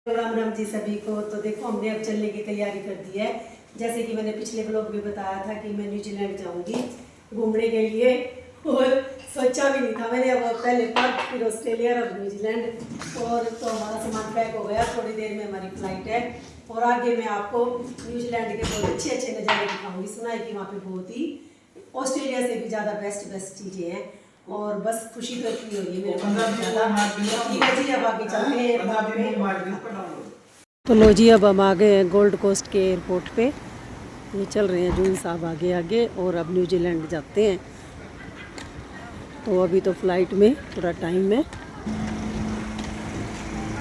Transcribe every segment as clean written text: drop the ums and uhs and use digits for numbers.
राम राम जी सभी को। तो देखो हमने अब चलने की तैयारी कर दी है। जैसे कि मैंने पिछले ब्लॉग में बताया था कि मैं न्यूजीलैंड जाऊंगी घूमने के लिए, और सोचा भी नहीं था मैंने। अब पहले पर्थ, फिर ऑस्ट्रेलिया, अब न्यूजीलैंड। और तो हमारा सामान पैक हो गया, थोड़ी देर में हमारी फ्लाइट है। और आगे मैं आपको न्यूजीलैंड के बहुत अच्छे अच्छे नज़ारे दिखाऊंगी। सुना है कि वहाँ पे बहुत ही ऑस्ट्रेलिया से भी ज़्यादा बेस्ट बेस्ट चीज़ें हैं। और बस खुशी तो इतनी हो रही है मेरे को ज़्यादा। ठीक है जी, अब आगे चलते हैं एयरपोर्ट पे। तो लो जी, अब हम आ गए हैं गोल्ड कोस्ट के एयरपोर्ट पे। ये चल रहे हैं जून साहब आगे आगे, और अब न्यूजीलैंड जाते हैं। तो अभी तो फ़्लाइट में थोड़ा टाइम है,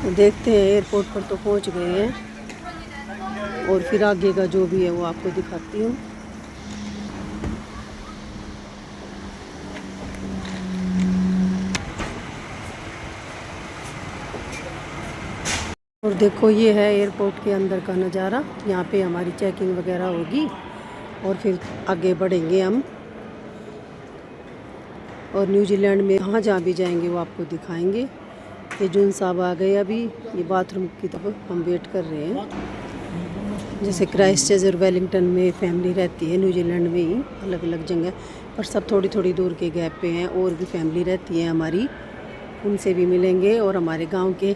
तो देखते हैं। एयरपोर्ट पर तो पहुंच गए हैं, और फिर आगे का जो भी है वो आपको दिखाती हूँ। और देखो ये है एयरपोर्ट के अंदर का नज़ारा। यहाँ पे हमारी चेकिंग वगैरह होगी और फिर आगे बढ़ेंगे हम। और न्यूजीलैंड में जहाँ भी जाएंगे वो आपको दिखाएंगे। ये जून साहब आ गए अभी। ये बाथरूम की तरफ हम वेट कर रहे हैं। जैसे क्राइस्टचर्च और वेलिंगटन में फैमिली रहती है, न्यूजीलैंड में ही अलग अलग जगह पर, सब थोड़ी थोड़ी दूर के गैप पे हैं। और भी फैमिली रहती है हमारी, उनसे भी मिलेंगे। और हमारे गांव के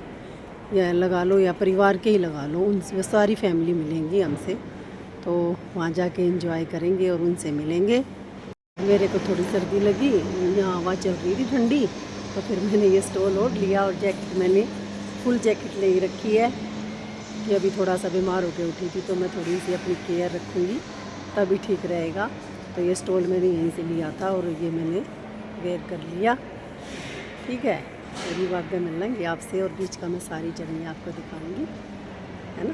या लगा लो या परिवार के ही लगा लो, उनसे सारी फैमिली मिलेंगी हमसे। तो वहाँ जाके एंजॉय करेंगे और उनसे मिलेंगे। मेरे को थोड़ी सर्दी लगी, यहाँ हवा चल रही थी ठंडी, तो फिर मैंने ये स्टोल ओढ़ लिया। और जैकेट मैंने फुल जैकेट ले रखी है कि अभी थोड़ा सा बीमार होकर उठी थी, तो मैं थोड़ी सी अपनी केयर रखूँगी तभी ठीक रहेगा। तो ये स्टोल मैंने यहीं से लिया था और ये मैंने वेयर कर लिया। ठीक है, अभी वाक़ में मिलेंगे आपसे, और बीच का मैं सारी जर्नी आपको दिखाऊंगी, है ना।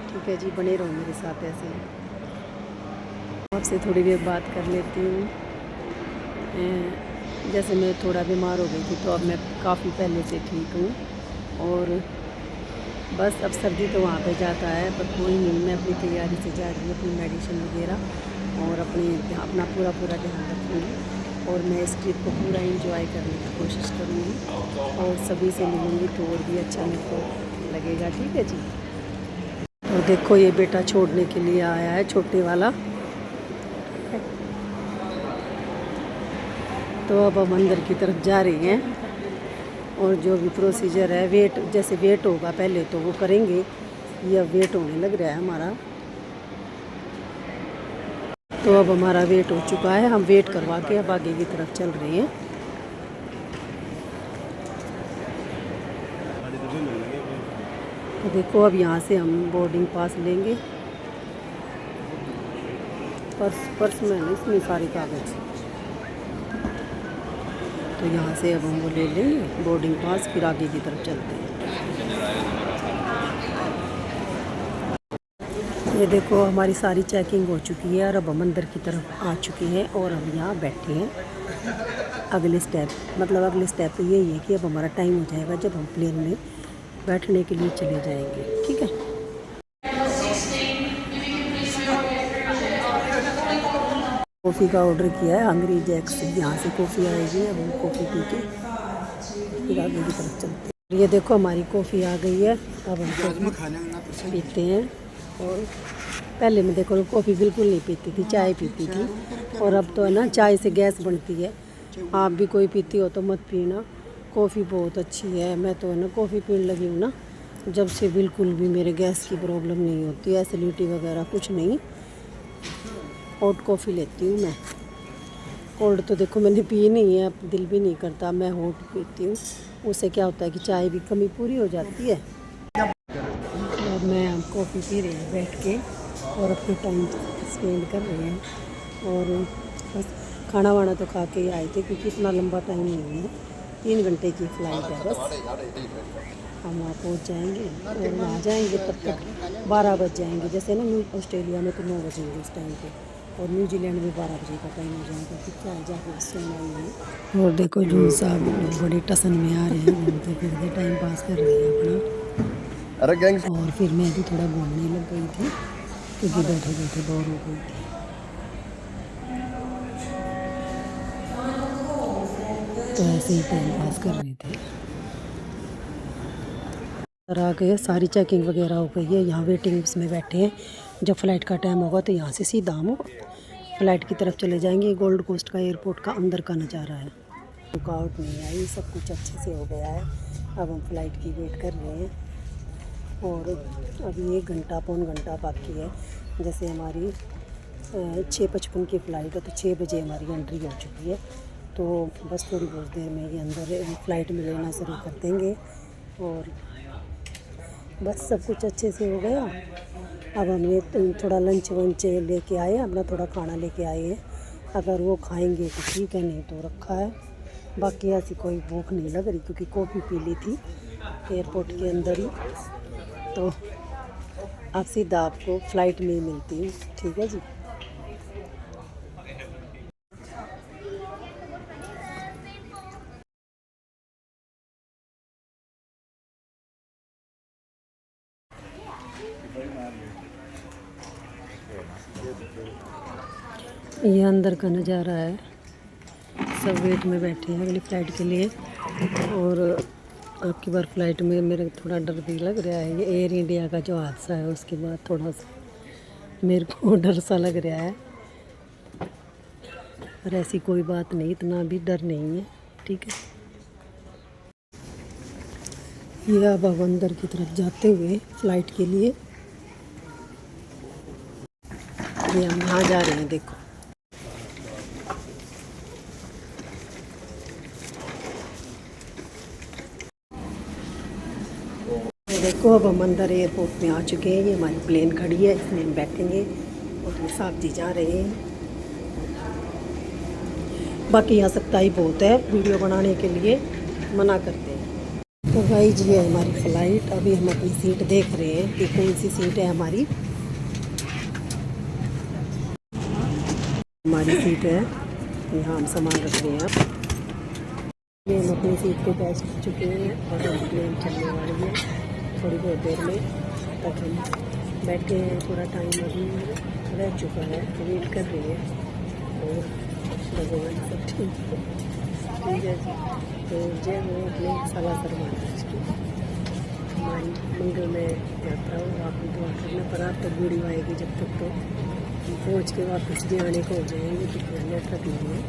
ठीक है जी, बने रहो मेरे साथ ऐसे। आपसे थोड़ी देर बात कर लेती हूँ। जैसे मैं थोड़ा बीमार हो गई थी, तो अब मैं काफ़ी पहले से ठीक हूँ। और बस अब सर्दी तो वहाँ पे जाता है, पर कोई नहीं, मैं अपनी तैयारी से जा रही हूँ, अपनी मेडिसिन वगैरह, और अपना पूरा ध्यान रखूँगी। और मैं इस ट्रिप को पूरा एंजॉय करने की कोशिश करूँगी, और सभी से मिलूँगी तो और भी अच्छा मेरे को लगेगा। ठीक है जी। और देखो ये बेटा छोड़ने के लिए आया है, छोटे वाला। तो अब हम अंदर की तरफ जा रही हैं, और जो भी प्रोसीजर है, वेट जैसे वेट होगा पहले तो वो करेंगे। ये अब वेट होने लग रहा है हमारा। तो अब हमारा वेट हो चुका है, हम वेट करवा के अब आगे की तरफ चल रहे हैं। तो देखो अब यहाँ से हम बोर्डिंग पास लेंगे। पर्स में नहीं, इसमें सारे कागज। तो यहाँ से अब हम वो ले लेंगे बोर्डिंग पास, फिर आगे की तरफ चलते हैं। ये देखो हमारी सारी चेकिंग हो चुकी है, और अब हम अंदर की तरफ आ चुके हैं, और हम यहाँ बैठे हैं। अगले स्टेप तो यही है कि अब हमारा टाइम हो जाएगा जब हम प्लेन में बैठने के लिए चले जाएंगे। ठीक है। कॉफ़ी का ऑर्डर किया है हंगरी जैक से, यहाँ से कॉफ़ी आएगी। अब हम कॉफ़ी पी के फिर आगे की तरफ चलते हैं। ये देखो हमारी कॉफ़ी आ गई है, अब हम कॉफ़ी पीते हैं। और पहले मैं देखो कॉफ़ी बिल्कुल नहीं पीती थी, चाय पीती थी। और अब तो है ना, चाय से गैस बनती है। आप भी कोई पीती हो तो मत पीना, कॉफ़ी बहुत अच्छी है। मैं तो है ना कॉफ़ी पीने लगी हूँ ना जब से, बिल्कुल भी मेरे गैस की प्रॉब्लम नहीं होती, एसिडिटी वगैरह कुछ नहीं। हॉट कॉफ़ी लेती हूँ मैं। कोल्ड तो देखो मैंने पी नहीं है, दिल भी नहीं करता, मैं हॉट पीती हूँ। उससे क्या होता है कि चाय भी कमी पूरी हो जाती है। और मैं हम कॉफ़ी पी रहे हैं बैठ के, और अपने टाइम स्पेंड कर रहे हैं। और बस खाना वाना तो खा के ही आए थे, क्योंकि इतना लंबा टाइम नहीं है, 3 घंटे की फ़्लाइट है बस। हम वहाँ पहुँच जाएंगे, और वहाँ जाएंगे तब तक 12 बज जाएंगे। जैसे ना ऑस्ट्रेलिया में तो 9 बजेंगे उस टाइम पे, और न्यूजीलैंड में 12 बजे का टाइम हो जाएगा। फिर क्या जाके सोना ही है। और देखो जून साहब बड़े टसन में आ रहे हैं, घूमते फिरते टाइम पास कर रहे हैं अपना। अरे गैंग। और फिर मैं भी थोड़ा घूमने लग गई थी, क्योंकि बैठे बैठे बोर हो गई थी। तो ऐसे ही टाइम पास कर रहे थे। आ गए, सारी चेकिंग वगैरह हो गई है। यहाँ वेटिंग में बैठे हैं। जब फ़्लाइट का टाइम होगा तो यहाँ से सीधा हम फ़्लाइट की तरफ चले जाएंगे। गोल्ड कोस्ट का एयरपोर्ट का अंदर का नज़ारा है। रुकावट नहीं आई, सब कुछ अच्छे से हो गया है। अब हम फ़्लाइट की वेट कर रहे हैं और अभी 1 घंटा पौन घंटा बाकी है। जैसे हमारी 6:55 की फ़्लाइट है तो 6 बजे हमारी एंट्री हो चुकी है। तो बस थोड़ी बहुत देर में ये अंदर फ़्लाइट में लेना शुरू कर देंगे और बस सब कुछ अच्छे से हो गया। अब हमने थोड़ा लंच वंच लेके आए, अपना थोड़ा खाना लेके आए हैं। अगर वो खाएंगे तो ठीक है, नहीं तो रखा है। बाकी ऐसी कोई भूख नहीं लग रही क्योंकि कॉफ़ी पी ली थी एयरपोर्ट के अंदर ही। तो अब सीधा आपको फ़्लाइट में ही मिलती हूँ, ठीक है जी। ये अंदर का नज़ारा है। सब वेट में बैठे हैं अगली फ़्लाइट के लिए। और आपकी बार फ़्लाइट में मेरे थोड़ा डर भी लग रहा है। ये एयर इंडिया का जो हादसा है उसके बाद थोड़ा सा मेरे को डर सा लग रहा है। पर ऐसी कोई बात नहीं, इतना भी डर नहीं है, ठीक है। ये अब अंदर की तरफ जाते हुए फ़्लाइट के लिए ये हम यहाँ जा रहे हैं। देखो देखो अब हम अंदर एयरपोर्ट में आ चुके हैं। ये हमारी प्लेन खड़ी है, इसमें हम बैठेंगे और ये साहब जी जा रहे हैं। बाकी यहाँ सख्ताई बहुत है, वीडियो बनाने के लिए मना करते हैं। तो भाई जी है हमारी फ़्लाइट। अभी हम अपनी सीट देख रहे हैं कि कौन सी सीट है हमारी। हमारी सीट है, यहाँ हम सामान रख रहे हैं। अब हम अपनी सीट पे बैठ चुके हैं और हम प्लेन चलने वाली है थोड़ी बहुत देर में। तक हम बैठे हैं, थोड़ा टाइम अभी रह चुका है, वेट कर रही है। और भगवान सब ठीक है जी। तो जय हो प्लेन सालासर महाराज की, हमारी मंगलमय यात्रा हो। आप दुआ करना, पर आप तक बूढ़ी आएगी जब तक तो पहुँच के वापस भी आने को हो जाएंगे क्योंकि नेटवर्क नहीं है।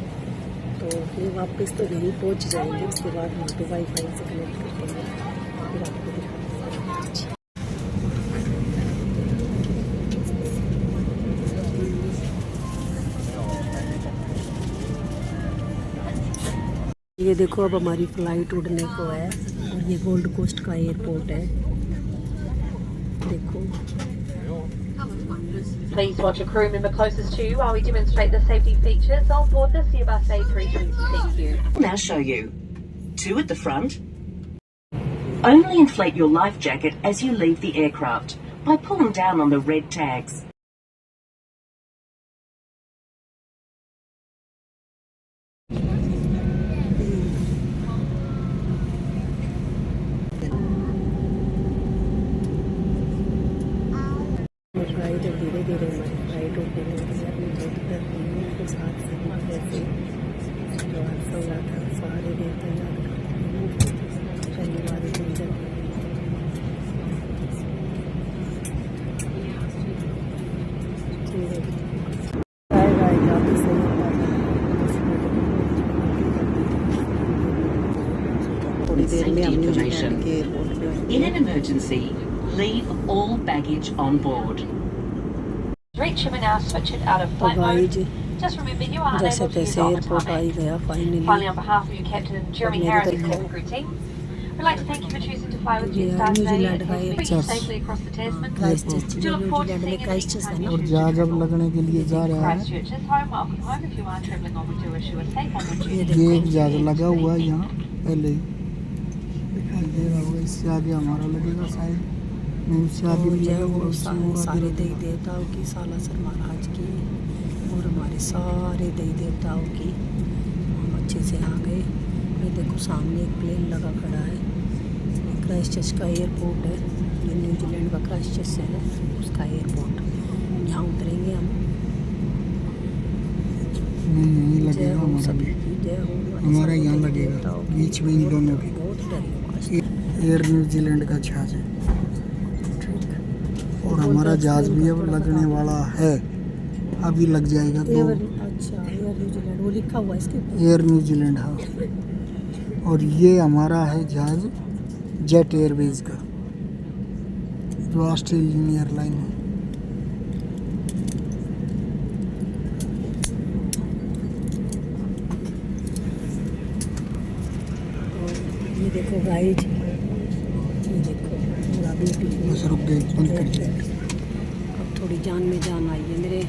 तो ये वापस तो यहीं पहुँच जाएंगे, उसके बाद हम तो वाईफाई से कनेक्ट करते हैं, फिर आपको दिखाते हैं। ये देखो अब हमारी फ़्लाइट उड़ने को है और ये गोल्ड कोस्ट का एयरपोर्ट है। देखो Please watch a crew member closest to you while we demonstrate the safety features on board the Airbus A320. Thank you. I'll now show you. 2 at the front. Only inflate your life jacket as you leave the aircraft by pulling down on the red tags. Flight धीरे धीरे हमारी flight उड़ने लगी है। अपनी बहुत डर रही है कुछ हादसे जैसे जो हादसा हुआ था, सारे देवता याद करते हैं पहली बार दिन जब थोड़ी देर में हम न्यूजीलैंड के एयरपोर्ट पे In an emergency, leave all baggage on board. Reach him and now switch it out of तो flight भाई mode. जी Just remember you are जैसे unable to use तैसे एयरपोर्ट आ ही automatic. गया finally. Finally, on behalf of your captain, Jeremy मेरी Harris, तरफ and cabin crew team, we'd like to thank you for choosing to fly with ये Jetstar today New Zealand and का for bringing airport you safely across the Tasman. Christchurch We do look forward to New Zealand में seeing you next Christchurch है time ना। you और choose to जहाज अब travel. लगने के लिए जा रहा है। Christchurch is home. Welcome home. If you are travelling on, we do wish you a safe onward ये journey. ये एक जहाज लगा हुआ है यहाँ पहले ही दिखाई दे रहा होगा। इससे आगे हमारा लगेगा शायद, नहीं इससे आगे और भी जय लगा हो हुआ है, इससे और आगे सारे देवी लगेगा। देवताओं की, सालासर महाराज की और हमारे सारे देवी देवताओं की। हम अच्छे से आ गए। ये देखो सामने एक प्लेन लगा खड़ा है। ये क्राइस्टचर्च का एयरपोर्ट है, ये न्यूजीलैंड का क्राइस्टचर्च है उसका एयरपोर्ट। यहाँ उतरेंगे हम। नहीं यहीं जय लगेगा हो हमारा सभी भी, की, जय हो हमारा सारे यहाँ देवी लगेगा देवताओं की। बीच में इन दोनों के। बहुत डरे एयर न्यूजीलैंड का जहाज है। और हमारा जहाज भी अब लगने वाला है, अभी लग जाएगा। तो अच्छा, एयर न्यूजीलैंड वो लिखा हुआ है इसके ऊपर। एयर न्यूजीलैंड, हाँ। और ये हमारा है जहाज जेट एयरवेज का, जो ऑस्ट्रेलियन एयरलाइन है। ये देखो गाइड, ये देखो पूरा ब्यूटीफुल। बस रुक गए, बंद कर दिया। अब थोड़ी जान में जान आई है मेरे।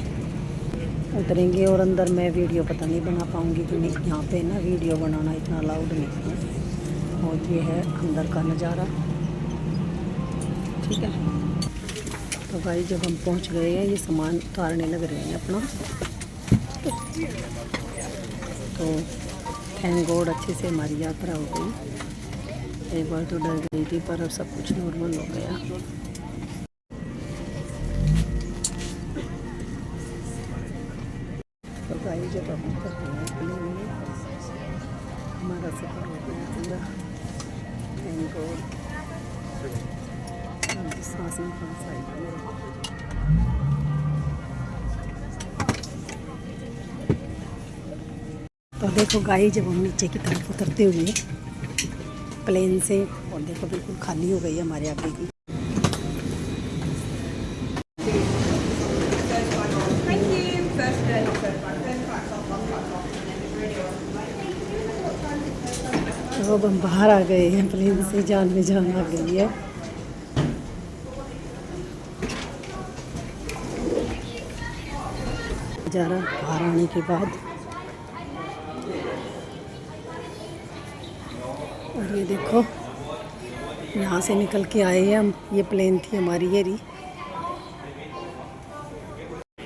उतरेंगे और अंदर मैं वीडियो पता नहीं बना पाऊँगी कि नहीं, यहाँ पे ना वीडियो बनाना इतना अलाउड नहीं है। और ये है अंदर का नज़ारा, ठीक है। तो भाई जब हम पहुँच गए हैं, ये सामान उतारने लग रहे हैं अपना। तो थैंक गॉड अच्छे से हमारी यात्रा हो गई। एक बार तो डर गई थी, पर अब सब कुछ नॉर्मल हो गया। तो भाई जब हम ऊपर गए प्लेन में, हमारा सफ़र हो गया पूरा। Thank God. सांस में सांस आई है मेरे। तो देखो गाई, जब हम नीचे की तरफ उतरते हुए प्लेन से, और देखो बिल्कुल खाली हो गई है हमारे आगे की। तो अब हम बाहर आ गए हैं प्लेन से, जान में जान आ गई है। नज़ारा बाहर आने के बाद। और ये देखो यहाँ से निकल के आए हैं हम। ये प्लेन थी हमारी, ये रही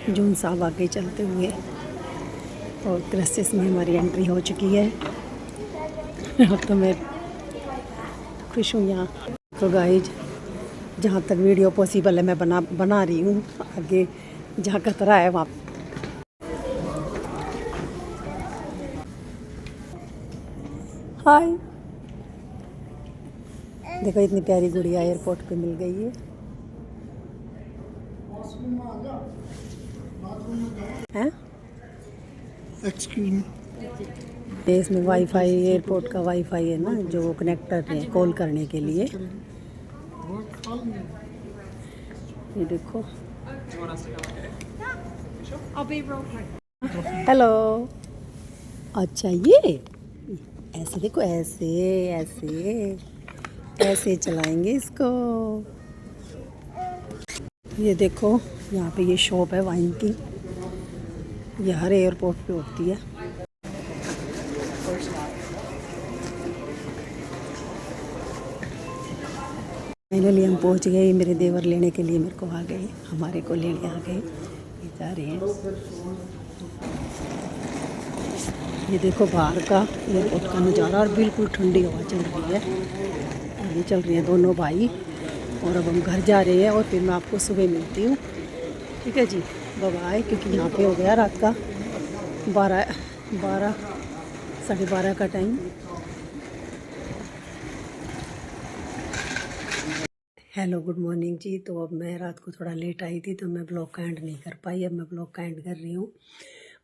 जून साहब आगे चलते हुए। और क्रिसिस में हमारी एंट्री हो चुकी है। अब तो मैं खुश हूँ यहाँ। तो गाइज, जहाँ तक वीडियो पॉसिबल है मैं बना रही हूँ। आगे जहाँ खतरा है वहाँ। हाय, देखो इतनी प्यारी गुड़िया एयरपोर्ट पे मिल गई है। हैं? Excuse me. इसमें वाईफाई, एयरपोर्ट का वाईफाई है ना, जो कनेक्ट करते हैं कॉल करने के लिए। ये देखो। हेलो। अच्छा, ये ऐसे देखो, ऐसे ऐसे ऐसे चलाएंगे इसको। ये देखो यहाँ पे ये शॉप है वाइन की। ये हर एयरपोर्ट पे होती है। फाइनली हम पहुँच गए। मेरे देवर लेने के लिए मेरे को आ गए, हमारे को लेने आ गए। ये जा रहे हैं। ये देखो बाहर का एयरपोर्ट का नज़ारा, और बिल्कुल ठंडी हवा चल रही है। अभी चल रही हैं दोनों भाई। और अब हम घर जा रहे हैं, और फिर मैं आपको सुबह मिलती हूँ, ठीक है जी। बाय, क्योंकि यहाँ पे हो गया रात का 12 साढ़े 12 का टाइम। हेलो, गुड मॉर्निंग जी। तो अब मैं रात को थोड़ा लेट आई थी, तो मैं ब्लॉग का एंड नहीं कर पाई। अब मैं ब्लॉग का एंड कर रही हूँ।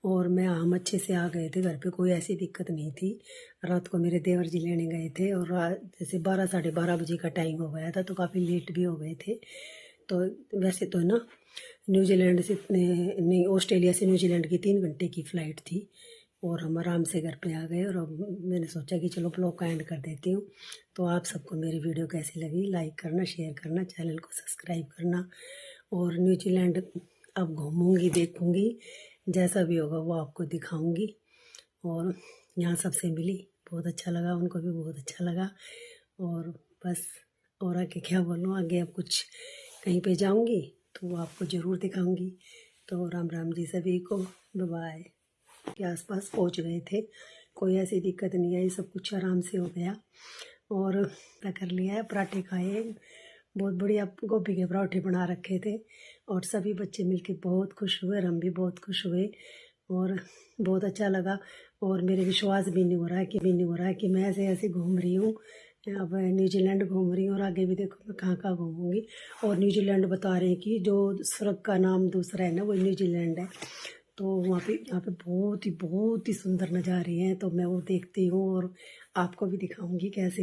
और हम अच्छे से आ गए थे घर पे, कोई ऐसी दिक्कत नहीं थी। रात को मेरे देवर जी लेने गए थे, और जैसे 12 साढ़े 12 बजे का टाइम हो गया था, तो काफ़ी लेट भी हो गए थे। तो वैसे तो ना न्यूजीलैंड से नहीं, ऑस्ट्रेलिया से न्यूजीलैंड की 3 घंटे की फ़्लाइट थी। और हम आराम से घर पे आ गए। और अब मैंने सोचा कि चलो ब्लॉग का एंड कर देती हूँ। तो आप सबको मेरी वीडियो कैसी लगी, लाइक करना, शेयर करना, चैनल को सब्सक्राइब करना। और न्यूजीलैंड अब घूमूंगी, देखूंगी, जैसा भी होगा वो आपको दिखाऊंगी। और यहाँ सबसे मिली, बहुत अच्छा लगा, उनको भी बहुत अच्छा लगा। और बस, और आगे क्या बोलूँ, आगे अब कुछ कहीं पे जाऊंगी तो वो आपको ज़रूर दिखाऊंगी। तो राम राम जी सभी को, बाय बाय। के आसपास पहुंच गए थे, कोई ऐसी दिक्कत नहीं आई, सब कुछ आराम से हो गया। और क्या कर लिया है, पराठे खाए, बहुत बढ़िया गोभी के पराठे बना रखे थे। और सभी बच्चे मिलके बहुत खुश हुए, और हम भी बहुत खुश हुए, और बहुत अच्छा लगा। और मेरे विश्वास भी नहीं हो रहा है कि मैं ऐसे ऐसे घूम रही हूँ अब मैं न्यूजीलैंड घूम रही हूँ और आगे भी देखो मैं कहाँ कहाँ घूमूंगी। और न्यूजीलैंड बता रहे हैं कि जो स्वर्ग का नाम दूसरा है ना वो न्यूजीलैंड है। तो वहाँ पे यहाँ पे बहुत ही सुंदर नज़ारे हैं। तो मैं वो देखती हूँ और आपको भी दिखाऊंगी कैसे